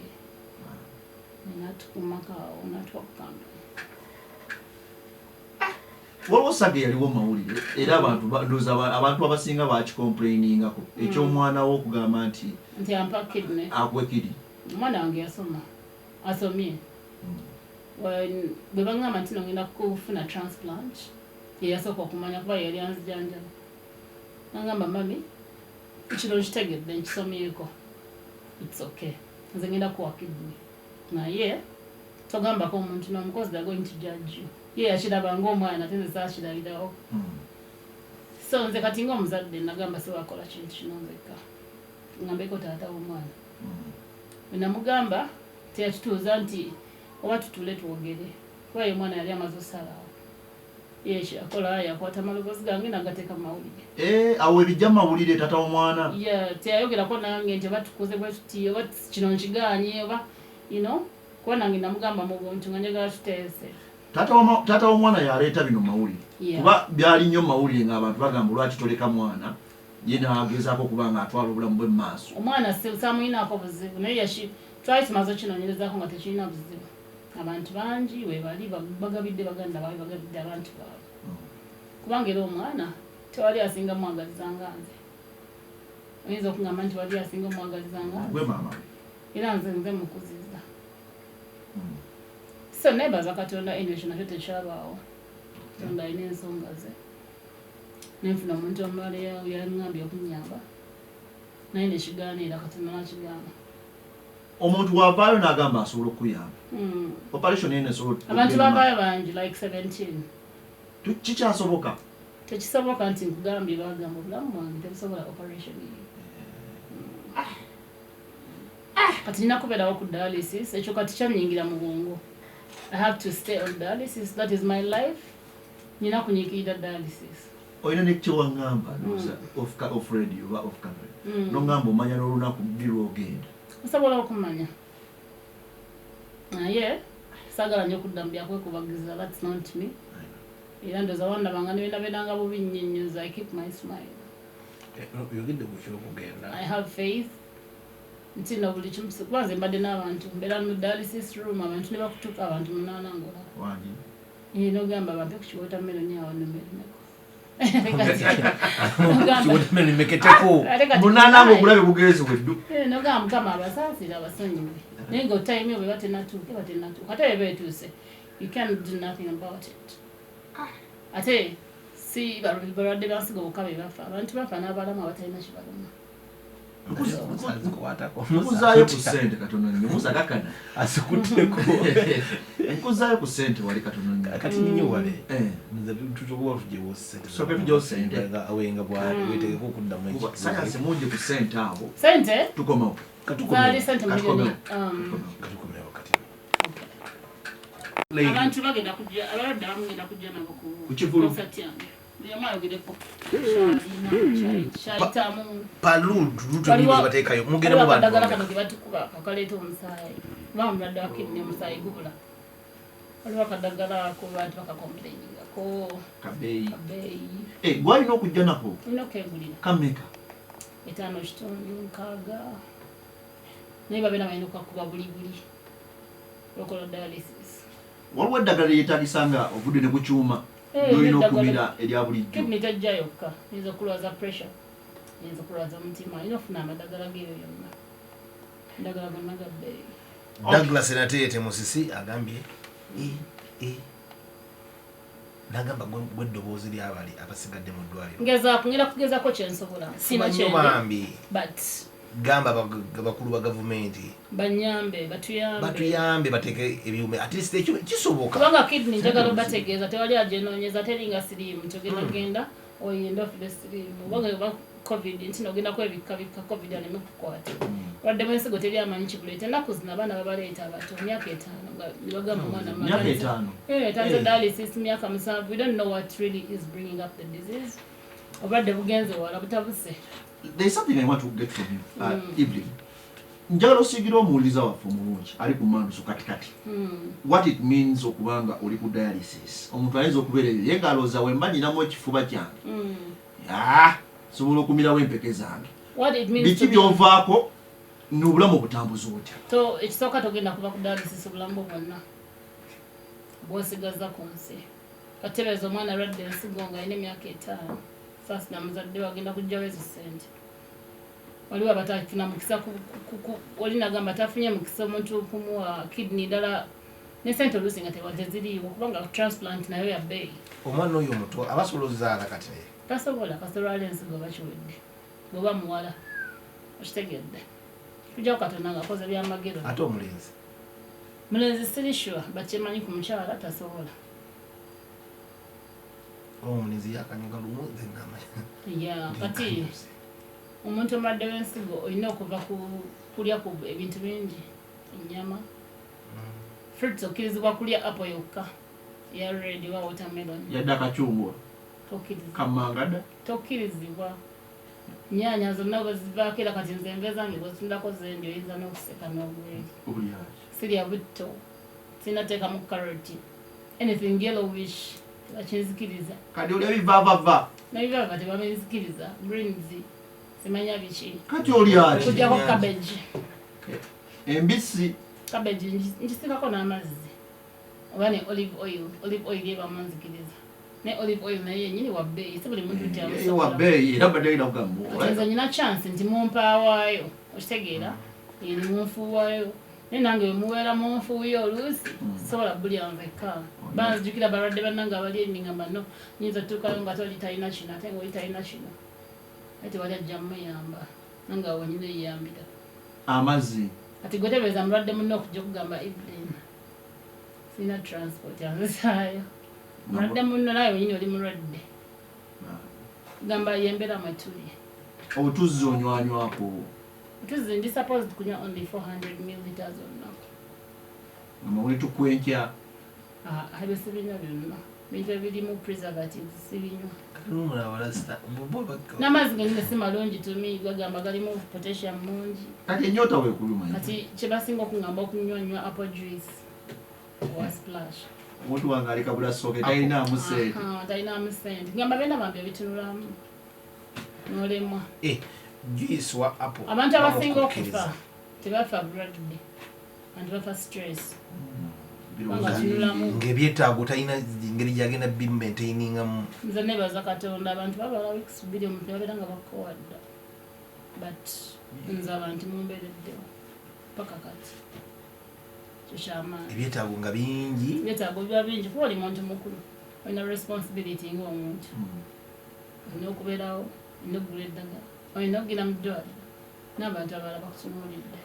natukumakaawo natuwakukamba waliwo sage yaliwo mawulire era abantu abasinga bakikomplainingako ekyomwana wo okugamba nti ampa kidney akuwe kidi omwana wange asomye bwe baŋŋamba nti nogenda kufuna transplant yeyasooka okumanya kuba yali anzijanjaba naŋŋamba mami ekiro nkitegedde nkisomyeko it's okay nze ngenda kuwa kidney naye togambako omuntu nomukozi they're going to judge you ye yakiraba ng'omwana ate nze saakirabirawo so nze kati ng'omuzadde nagamba siwakola kintu kino nzekka ngambeeko taata w'omwana bwe namugamba teyakituuza nti oba tutuule twogere kuba ye omwana yali amaze osalawo ye kyakola yakwata amaloboozi gange nagateeka mu mawulire awo ebijja mu mawulire taata w'omwana teyayogerako nange nti oba tukoze bwe tuti oba kino nkiganye oba kuba nange namugamba mu buntu nga njagala tuteese taata w'omwana yaleeta bino mawulire kuba byali nnyo mawulire ng'abantu bagamba lwaki toleka mwana ye naagezaako kuba nga atwala obulamu bwe mu maaso omwana samuyinaako buzibu naye twali tumaze okinoonyerezaako nga tekirina buzibu abantu bangi webali bagabidde baganda baabwe bagabidde abantu baabwe kubanga era omwana tewali asinga mwagalizanga nze oyinza okugamba nti wali asinga omwagalizanga gwe maama era nze mukuziza so nebaza katonda enyo nakyo tekyabaawo katonda alina ensonga ze nenfuna omuntu omulala yaŋŋambye okunyamba naye nekigaanira katonda nakigamba omuntu wavaayo n'agamba asobola okuyamba operation eno esobola abantu bavaayo bangi like 17 kikyasoboka tekisoboka nti nkugambye bagamba obulamu bwange tebusobola operation kati nina kubeerawo ku dialysis ekyo kati kyanyingira mu bwongo I have to stay on dialysis that is my life nina kunyiikirira dialysis olina nekyewaŋŋamba off radio oba off camera noŋŋamba omanya n'olunaku ddi lwogenda osobola okumanya naye saagala nnyo okudda mu byakwekubagiza that's not me era ndoza wandabanga nebendabenanga bubi nnyo I keep my smile I have faith nti na buli kimu kuba nze mbadde n'abantu mbeera mu dialysis room abantu ne bakutuka abantu 8 ngola nogamba bampe ku kiwotameloni awo nemerimeko munanange okulabe bugenzi bweddu nogamba mukama abasaasira abasonyiwe naye nga otime bwe batenatuuka ate bebeetuuse you can't do nothing about it ate si balwadde bansiga bokka be bafa abantu bafa n'abalamu abatalina kibaluma Nkuzaayo ku ssente katono nnyo musagakana asikutteko nkuzaayo ku ssente wali katono nnyo kati ninyo wale nze tutokuba tujewo ssente soke tujewo ssente awenga bwali wetegeko okuddamu ekyo sayansi mungi ku ssente awo sente tukomawo zaali sente milioni katukomewo kati abantu bagenda kujja abalwadde bamugenda kujja nabo ku kivulu concert yange yamayogedeko gyayiitamu palulutubateekayo mugeremu bakadagala kano ke batukuba kakaleeta omusaayi kuba omulwadde wa kidney omusaayi gubula waliwo akadagala ako bantu bakakomplainingako kabeeyi gwalina okujja nako olina okegulira kameka 5.6 naye babeera balina okukakuba buli okola dialysis waliwo eddagala lyetagisa nga obudde ne bukyuma olina okumira erya bulijjo kidney tajja yokka yinza okulwaza pressure yinza okulwaza omutima alina ofuna amadagala geeyo yonna eddagala gonna gabbeeyi Douglas Nateete Musisi agambye nagamba gwe eddoboozi ly'abali abasigadde mu ddwaliro ngenda kugezaako kyensobola sina bambi but gamba bakulu ba gavumenti banyambe batuyambe bateeke ebyuma at least ekyo kisoboka kubanga kidney njagala obategeeza tewali agenoonyeza teringa siriimu togenda oyenda ofire siriimu oba covid nti nogenda kwebikka covid aneme kukwata wadde mwensigo teri amanyi kikuleeta ennaku zino abaana babaleeta abato myaka 5 nga nibagamba omwana tanze dialysis myaka 7 we don't know what really is bringing up the disease obadde bugenze wala butabuse. There's something I want to get from you, Evelyn. Njagala osigira omuwuliza waffe omulungi ali ku mmanduso katikati what it means okubanga oli ku dialysis omuntu ayinza okubeera eyo ye ngaalooza wemba nyinamu ekifuba kyange sobola okumirawo empeke zange biki byovaako n'obulamu obutambuza otya ekisooka togenda kuba ku dialysis obulamu bwonna bwosigaza ku nsi katereeza omwana alwadde ensigo nga alina emyaka 5 sasa namuzadde wagenda kujjawo ezo ssente waliwo abatafuna mukisa oli nagamba tafunye mukisa omuntu kumuwa kidney ddala ne ssente oluusi nga teziriiwo kubanga transplant nayo ya bbeeyi. Omwana oyo omuto abasobola ozaala kati naye tasobola kasolwala ensigo bakiwedde bw'oba muwala okitegedde tujjawo katonda nga akoze byamagero ate mulenzi siri sure bakyemanyi ku mukyala tasobola omulenzi yakanyuga lumu kati omuntu omadde w'ensigo olina okuva kulya ku ebintu bingi ennyama fruits okkirizibwa kulya apple yokka ya red wa watermelon yadde akacungwa kamangada tokkirizibwa nyaanya zonna bwezivaako era kati nze enve zange bwezitundako zendi oyinza n'okuseka n'obweri sirya butto sinateekamu carrot anything yellowish tebakinzikiriza kati olya bivaavava nabivaava tebabinzikiriza greens simanya biki kati olyaki kujjako cabbage embisi cabbage ngisikako n'amazzi oba ne olive oil ebamu nzikiriza ne olive oil naye yenyini wa bbeeyi si buli muntu wabbeeyi era badde alina kugamba nze nyina chance nti mumpawaayo okitegeera eri munfuuwayo naye nange wemuweera munfuuyo oluusi sobola bulya nveka banzijukira balwadde bannange abali eningamba no nyinza tutuukayo nga toli talina kino ate nga oli talina kino ate wali ajja muyamba nange awo nyina eyambira amazzi ati gwe tebeeza mulwadde munno okujja okugamba Evelyn sirina transport yanzisaayo mulwadde munno naye wenyini oli mulwadde gamba yembeera mwetuli obutuzzi onywanywako otuzi ndi supposed kunywa only 400 milliliters olunaku amawuli tukwenkya ebyo sibinywa byonna bintu ebirimu preservatives sibinywa n'amazzi genyine si malungi tumi gagamba galimu potassium mungi kati ennyota weekuluma kati kyebasinga okungamba okunywa apple juice owa splash omuntu wange aleka bula soke talinaamu sente talinaamu sente ngamba bena bambi ebitunulamu n'olemwa juice wa apple abantu abasinga okufa tebafa bulwadde abantu bafa stress ng'ebyetaago talina ngeri gyagenda bimaintainingamu nze nebaza katonda abantu babala weeks 2 omuntu babeera nga bakowadda but nze abantu mumbeereddewo paka kati kyokyamaani ebyetaago nga bingi ebyetaago biba bingi kuba oli muntu mukulu olina responsibility ng'omuntu olina okubeerawo olina okugula eddagala olina okugenda mu ddwaliro n'abantu abalala bakusumulidde.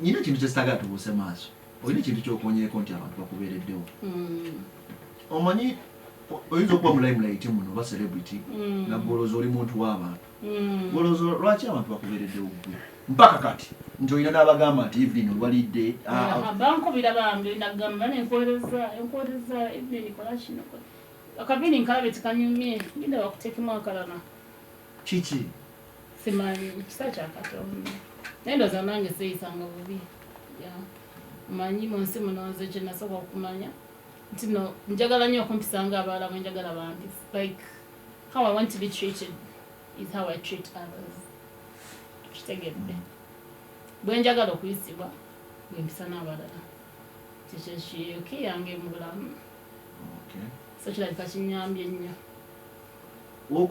Nyina kintu kyesitagala tubuuse maaso. Olina ekintu ky'okuwonyeeko nti abantu bakubeereddewo. Omanyi oyinza okuba mu limelight muno oba celebrity nabwe olowooza oli muntu w'abantu. Olowooza lwaki abantu bakubeereddewo ggwe? Mpaka kati nti olina n'abagamba nti Evelyn olwalidde. Bankubira bambi nagamba enkuwoleza Evelyn kola kino. Akabiri nkalabe tekanyumye ngenda bakuteekemu akalala. Kiki? Simanyi kisa kya Katonda. Naye ndowooza nange seeyisanga bubi. Manyi mu nsi muno nze kye nasooka okumanya nti no njagala nnyo okumpisanga abalala bwe njagala bambi. Like how I want to be treated is how I treat others. Kitegedde. Bwe njagala okuyisibwa bwe mpisa n'abalala. Kyekyo kiyange mu bulamu. So kirabika kinyambye nnyo.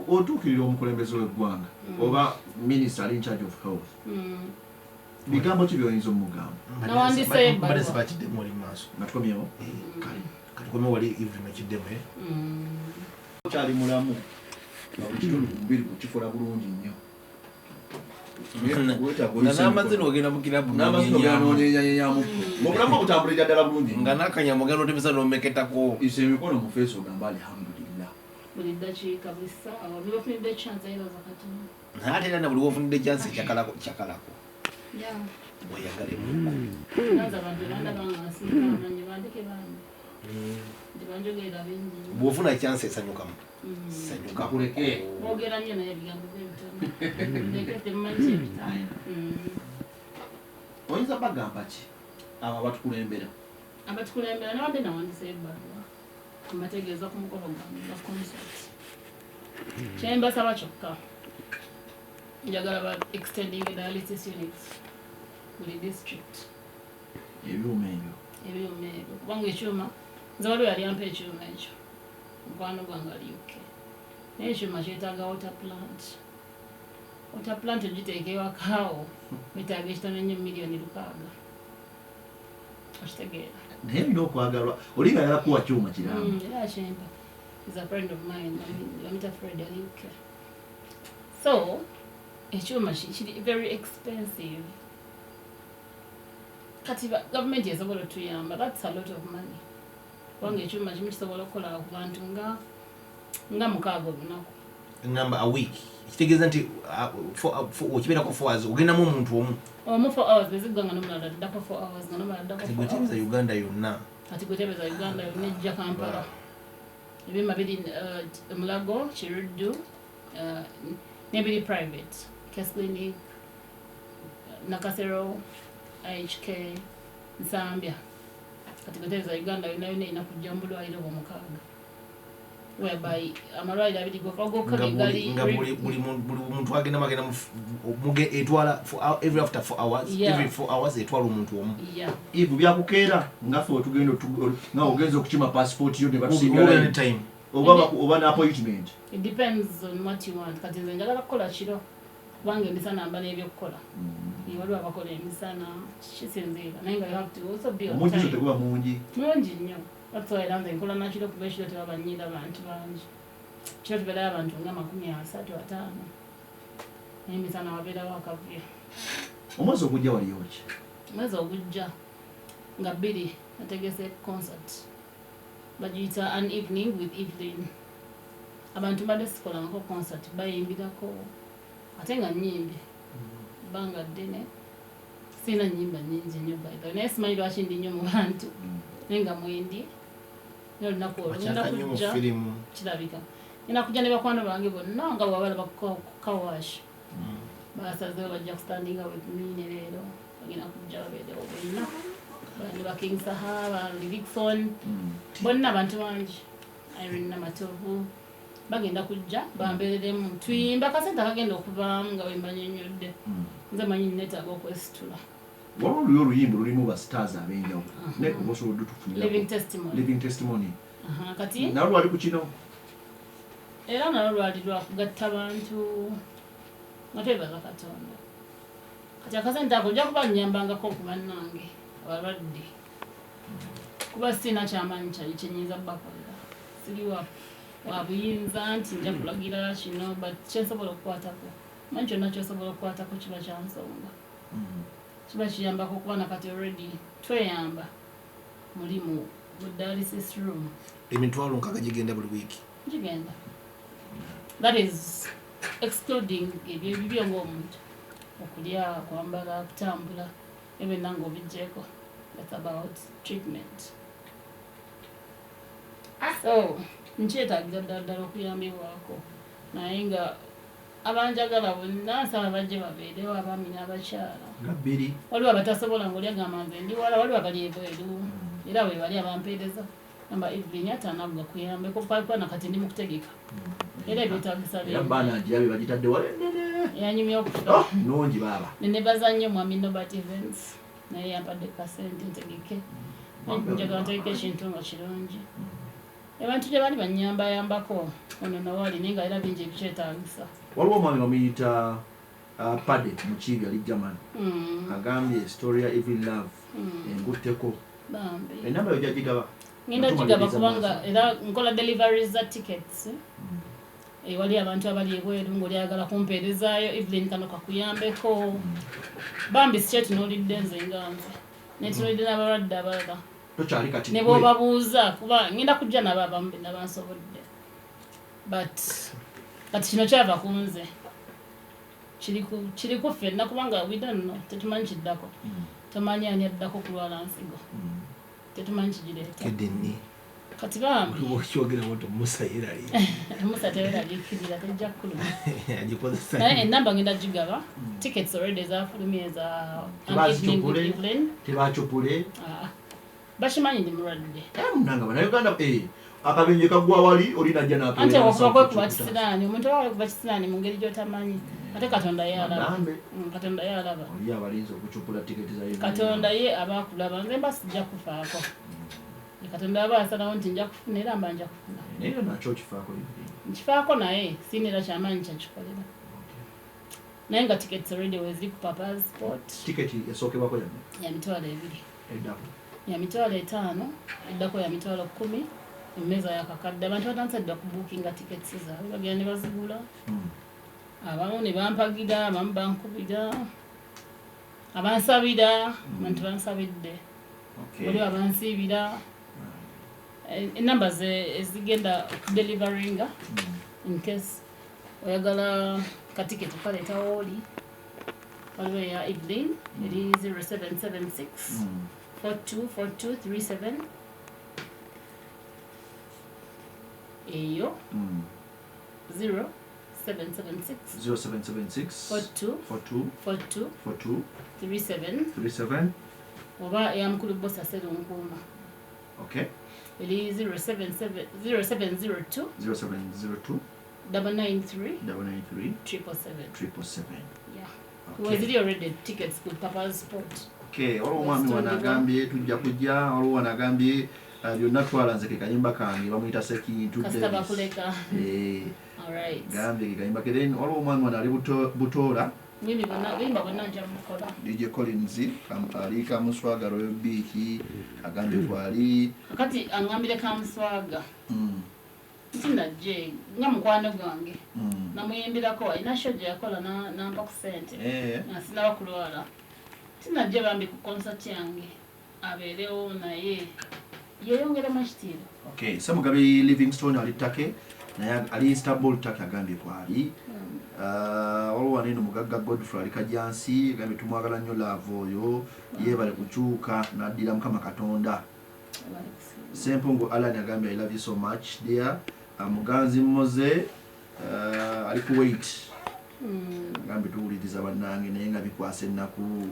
Otuukirira omukulembeze w'eggwanga oba minisita ali in charge of health. Bigambo ki by'oyinza omugamba? Nawandise balese bakiddemu wali maaso. Nga tukomyewo? Kati komye wali Evelyn kiddemu. Kyali mulamu. Ekitundu ku mubiri kukifuula bulungi nnyo. N'amazina ogenda mu kirabu n'onoonyenyanyenyamu. Mu bulamu obutambulira ddala bulungi. Nga n'akanyama ogenda otemesa n'omeketako. Ise emikono mu feesi ogamba alhamdulillah. Buli ddakiika buli ssaawa buli ofunidde chance ayebaza Katonda. Ate era na buli wofunidde chance kyakalako. Yeah. Bweyagale Naza abantu bandaba nga nsiimanyi bandike bambi. Ndibanjogerera bingi. bw'ofuna chance esanyukamu. Sanyuka Kuleke. Boogera nnyo naye ebigambo by'ebitono. Ndeke temumanyi ebitaano. Oyinza bagamba ki abo abatukulembera? Abatukulembera nabadde nawandisa ebbaluwa mbategeeza ku mukolo gwange gwa concert. Kye mbasaba kyokka njagala ba extending dialysis units buli district. Ebyuma ebyo. Kubanga ekyuma nze waliwo yali ampa ekyuma ekyo mukwano gwange ali UK. Naye ekyuma kyetaaga water plant ogiteeka ewakaawo wetaaga ekitono nnyo miliyoni 600. Okitegeera. Naye bino okwagalwa oliba ayagala kuwa kyuma kiramu. Era akyempa. He's a friend of mine. Yamita Fred ali UK. So ekyuma kiri very expensive. Kati government esobola otuyamba. That's a lot of money. Kubanga ekyuma kimu kisobola okukola ku bantu nga 6 olunaku. Ngamba a week. Kitegeeza nti okibeerako 4 hours ogendamu omuntu omu. Omu 4 hours bezigwanga n'omulala ddako 4 hours nga n'omulala ddako 4 hours. Gwetebeza Uganda yonna. Kati gwetebeza Uganda yonna ejja Kampala. Ebima biri Mulago, Kiruddu, n'ebiri private. Case Clinic, Nakasero, IHK, Zambia. Kati gwetebeza Uganda yonna erina kujja mu bulwaliro bw'omukaaga. Whereby amalwaliro abiri gokabiri gali buli muntu agenda magenda etwala every after 4 hours. Every 4 hours etwala omuntu omu. Ibu byakukeera ngaffe otugenda nga ogenza okukima passport yo ne batusimbira time. Oba na appointment. It depends on what you want. Kati nze njagala kukola kiro kubanga emisana amba n'ebyokukola. Waliwo abakola emisana kisinziira naye nga you have to also be on time. Omuntu teguba mungi nnyo. That's why nze nkola nakiro kuba ekiro tebaba nnyiira abantu bangi. Kiro tubeerayo abantu nga 35. Naye emisana wabeerawo akavuyo. Omwezi ogujja waliyo ki? Omwezi ogujja nga 2 nategese concert. Bagiyita an evening with Evelyn. Abantu badde sikolangako concert bayimbirako ate nga nnyimbi banga ddene sina nnyimba nnyingi nnyo bayiba naye simanyi lwaki ndi nnyo mu bantu naye nga mwendi naye olunaku olugenda kujja kirabika ngenda kujja ne bakwano bange bonna nga bwabala bakukawash basazewo bajja kustandinga with me ne leero bagenda kujja babeerewo bonna bani ba King Sahara, Livingstone, bonna abantu bangi. Irene Namatovu bagenda kujja bambeeremu tuyimba kasente akagenda okuvaamu nga wembanyonyodde. Nze manyi neetaaga okwesitula. Waliwo oluyimba lulimu ba stars ab'enjawulo. Ne osobola tufunira Living Testimony. Kati nalwo lwali ku kino. Era nalwo lwali lwakugatta bantu nga twebaza Katonda. Kati akasente ako ojja kuba nnyambangako ku bannange abalwadde. Kuba sina kyamaanyi kyali kyenyiza bakolera. Siri wa buyinza nti nja kulagira kino but kyensobola okukwatako manyi kyonna kyosobola okukwatako kiba kya nsonga kiba kiyambako okuba nakati already tweyamba muli mu dialysis room emitwalo nkaaga gigenda buli wiiki gigenda that is excluding ebyo ng'omuntu okulya kwambala kutambula ebyo nga obijjeeko that's about treatment so nkyetaagira ddala okuyambibwako naye nga abanjagala bonna nsaba bajje babeerewo abaami n'abakyala waliwo abatasobola ngaolyagamba nze ndi wala waliwo abali ebweru era bwe bali abampeereza namba Everlyn atanavuga kuyambeko kuba nakati ndi mu kutegeka era ebyetaagisa yanyumya okufa nungi baaba nenebaza nnyo mwami Nobert Events naye yampadde kasente ntegeke njagala ntegeke ekintu nga kirungi abantu gye bali banyambayambako ono nawali naye nga era bingi ebikyetaagisa waliwo omwami bamuyita Pade Mukiibi ali German agambye story ya Every Love engutteko enamba yo gyagigaba ngenda gigaba kubanga era nkola deliveries za tickets wali abantu abali ebweru ng'olyagala kumpeerezaayo Everlyn kano kakuyambeko bambi si kyetunuulidde nze nganze netunuulidde n'abalwadde abalala tokyali kati ne bw'obabuuza kuba ngenda kujja nabo abamu nabansobodde but kati kino kyava ku nze kiri ku ffenna kubanga we don't know tetumanyi kiddako tomanyi ani addako kulwala nsigo tetumanyi kigireeta kati bambi Musa teyeraliikirira tejja kukuluma naye ennamba ngenda gigaba tickets already ezafulumye eza Everlyn tebacupule bakimanyi ndi mulwadde munanga bannayuganda akabenje kagwa wali olinajja anti okuba kwekuba kisiraani omuntu oba wekuba kisiraani mu ngeri gy'otamanyi ate katonda ye alaba katonda ye alaba oli abalinzi okucupula tiketi za katonda ye aba akulaba nze mba sijja kufaako katonda aba asalawo nti nja kufuna era mba nja kufuna naye nakyo kifaako nkifaako naye siinera kyamaanyi kyakikolera naye nga tickets already weziri ku papa's sport tiketi esookebwako ya mitwalo 2 eddako ya mitwalo 5 eddako ya mitwalo 10 emmeeza yakakadde abantu batansadde okubuukinga tickets zaabwe bagenda ne bazigula abamu ne bampagira abamu bankubira abansabira abantu bansabidde waliwo abansiibira enamba ezigenda okudeliveringa in case oyagala katiketi kaleetawo oli waliwo eya Everlyn eri 0776 424237 eyo 0776 424237 oba eya mukulu bosa Serunkuuma eri 0702 993 777 weziri already tickets ku papa's sport waliwo omwami wanagambye tujja kujja waliwo wanagambye byonna twalanze ke kayimba kange bamuyita sekintu gambye ke kayimba then waliwo omwami wana ali butoola DJ Collins ali Kamuswaga Royal Beach agambye kwali kati angambire Kamuswaga sinajje nga mukwano gwange namuyimbirako alina show gye yakola nampa ku ssente nasinaba kulwala sinajje bambi ku concert yange abeerewo naye yeyongeremu ekitiibwa Ssemugabi Livingstone ali Ttake naye ali Istanbul Ttake agambye kwali waliwo waneeno mugagga Godfrey ali Kajansi agambye tumwagala nnyo love oyo yeebale kukyuka n'addira Mukama Katonda Sempungu Alan agambye I love you so much dear Muganzi Moze ali ku wait agambye tuwuliriza bannange naye nga bikwasa ennaku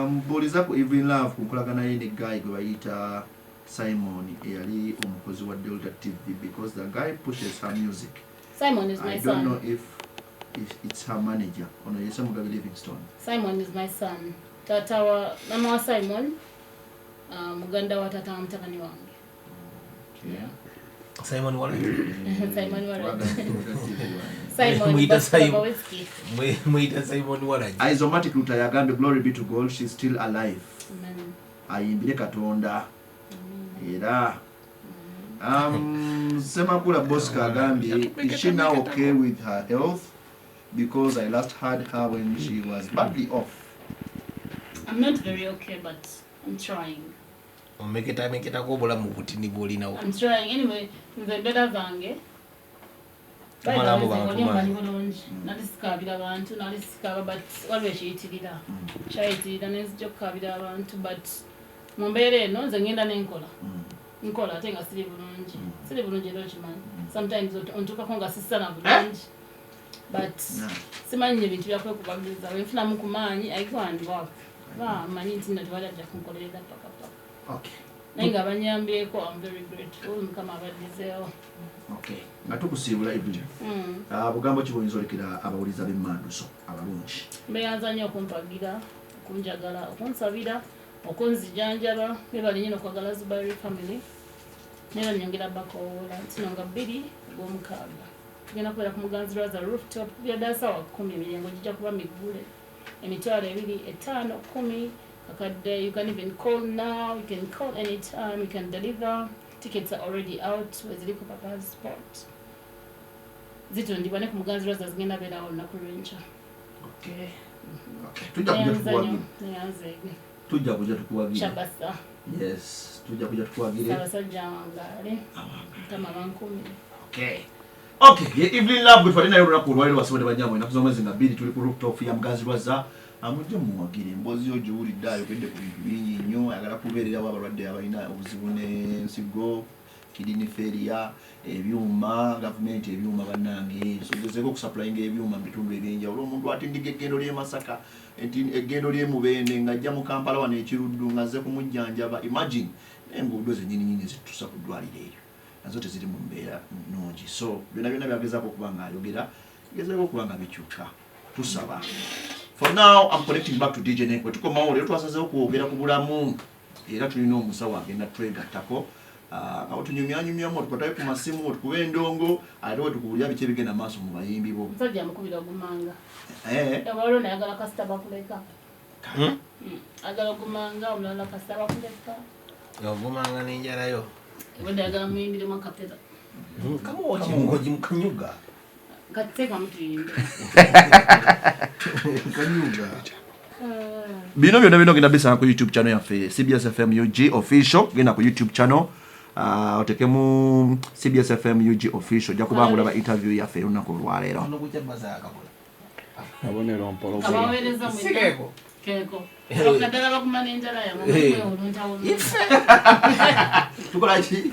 mbuuliza ku Every Love ku nkolagana ye ne guy gwe bayita Simon eyali omukozi wa Delta TV because the guy pushes her music. Simon is my son. I don't know if it's her manager. Ono yese Mugabe Livingstone. Simon is my son. Tata wa mama wa Simon muganda wa tata wa mtabani wange. Yeah. Simon Warren. Simon Warren. Muita Simon Warren. Isomatic Ruta yagambe glory be to God, she's still alive. Amen. Ayimbire Katonda. Era Semakula Bosca agambye, is she now okay with her health? Because I last heard her when she was badly off. I'm not very okay, but I'm trying. Make it go bolamu butini boli now. I'm trying anyway. The better vange. Tamala abantu. Nalisikabira abantu, nalisikaba but always yitirira. Chayitirira nezijokabira abantu but mumbere no nze ngenda nenkola. Nkola ate nga siri bulungi. Siri bulungi ero kimanyi. Sometimes ontuka konga sisana bulungi. But simanyi ebintu byakwekubagiriza wenfuna mu kumanyi I go and work. Manyi nti natwala ajja kunkolerera paka. Okay. Nenga banyambyeko, I'm very grateful mukama abadizeewo. Okay. Nga tukusiibula Everlyn. Bugambo ki bwoyinza olekera abawuliza b'emmanduso abalungi? Mbeyanza nnyo okumpagira, okunjagala, okunsabira, okunzijanjaba, bebali nnyo okwagala Zubairi family. Nera nnyongera bakoola nti nonga 2 ogw'omukaaga. Tugenda kubeera ku Muganzirwaza rooftop byadda ssaawa 10 emirengo gijja kuba miggule. Emitwalo 2, 5, 10. You can even call now, you can call anytime, you can deliver. Tickets are already out with Liko Papa's spot. Zitundibwa ne ku Muganzirwaza zigenda beerawo olunaku lw'enkya. Okay. Tujja kujja tukuwagira. Chabasa. Yes, tujja kujja tukuwagire. Abasajja wangaale. Mutama bankumi. Okay. Okay, ye Everlyn Love gwe twalina olunaku olwaliro basobole banyamwe ennaku z'omwezi nga 2 tuli ku rooftop ya Muganzirwaza. Amujje muwagire emboozi yo gy'owulidde ayogedde ku bintu bingi nnyo ayagala kubeererawo abalwadde abalina obuzibu n'ensigo kidney failure ebyuma gavumenti ebyuma bannange sogezeeko okusupplyinga ebyuma mu bitundu ebyenjawulo omuntu atindiga eggendo ly'e Masaka eggendo ly'e Mubende ng'ajja mu Kampala wano ekiruddu ng'azze kumujjanjaba imagine enguudo zennyininyini zitusa ku ddwaliro eyo nazo teziri mu mbeera nnungi so byonna byagezaako okuba ng'ayogera gezaako okuba nga bikyuka tusaba. For now, I'm connecting back to DJ Nek. Tukomawo lero twasazeewo kwogera ku bulamu era tulina omusawo agenda twegattako awo tunyumyanyumyamu tukwatayo ku masimu tukuba endongo ate wetukubulya biki ebigenda maaso mu bayimbi bo. Musajja amukubira ogumanga. Abalo nayagala kasita bakuleka. Agala ogumanga omulala kasita bakuleka. Ogumanga n'enjalayo. Wenda agala muyimbiremu akapera. Kamuwoki mukanyuga. Kateka mutuyimbe. Kanyuga. Bino byonna genda bisanga ku YouTube channel yaffe CBS FM UG official genda ku YouTube channel otekemu CBS FM UG official ja kubangula ba interview yaffe lunaku olwaleero. Ono kujja bazaaka kola. Abonero mpolo. Kabaweereza mu Sikeko. Keko. Okadala bakumana enjala ya mwe olunta olunta. Tukola ki?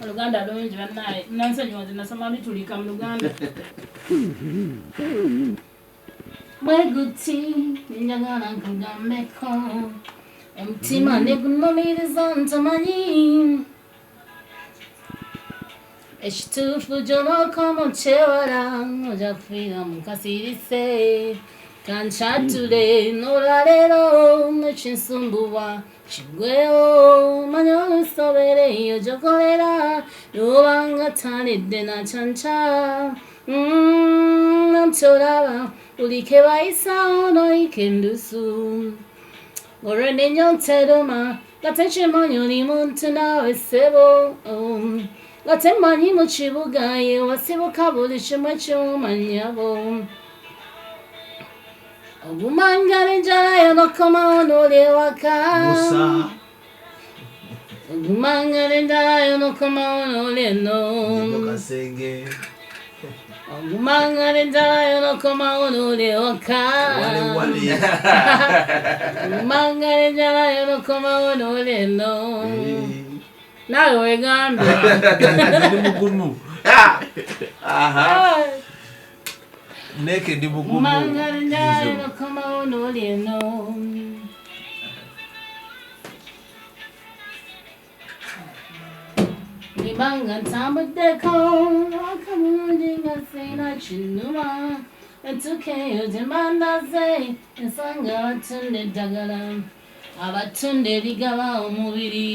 Oluganda lungi bannaye. Nansonyiwa nti nasoma bitulika mu Luganda. Mweguti njagala nkugambeko omutima negumumiriza ntamanyi ekituufu gy'onookoma kyewala ojja kufiira mu kasirise kancatule n'olwaleero nekinsumbuwa kigwewo manya olusobereyo gyokolera yobanga talidde nacanca namtyolaba ulike bayisaawo noyike endusu olwende nnyo nteruma nga tekimanyi oli muntu naawe ssebo nga temanyi mu kibuga ye wasibuka buli kimu ekiwumanyabo ogumangala enjala yonokomawo n'oli ewaka ogumangala enjala yonokomawo n'oli eno ogumangala enjala yonokomawo n'oli ewaka ogumangala enjala yonokomawo n'oli eno naawe wegambye Neke ndi bugumu. ogumangala enjala yonokomawo n'oli eno Libanga ntambuddeko akamulungi nga sina kinnuma entukeyo gye mbandaze ensanga abatunda eddagala abatunda erigaba omubiri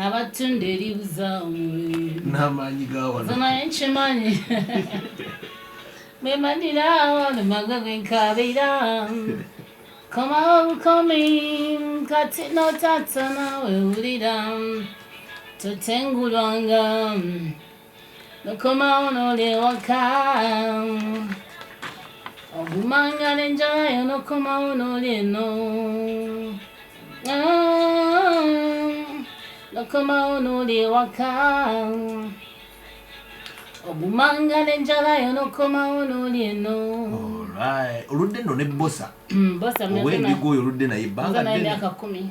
abatunda eribuza omubiri N'amaanyi gaawano. zonaye nkimanyi memanyira olumaga gwenkabira komawo bukomi kati notata nawe wulira totengulwanga nokoma onole waka obumanga nenjala yo nokoma onole no nokoma onole waka obumanga nenjala yo nokoma onole no. Alright, oludde no ne bossa. Bossa me Wendi go oludde na ibanga na miaka 10.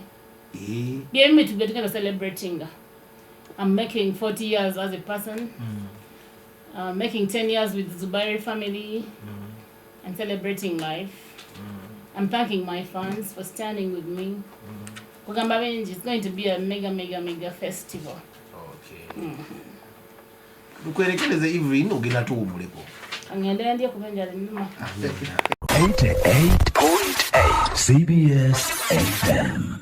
Gave me to be together celebrating. I'm making 40 years as a person. Making 10 years with Zubairi family. And celebrating life. I'm thanking my fans for standing with me. It's going to be a mega festival. Okay. Lukwerekereze Everlyn ogenda tuwumuleko. Angenda ndiye kubenja nnuma. 88.8 CBS FM.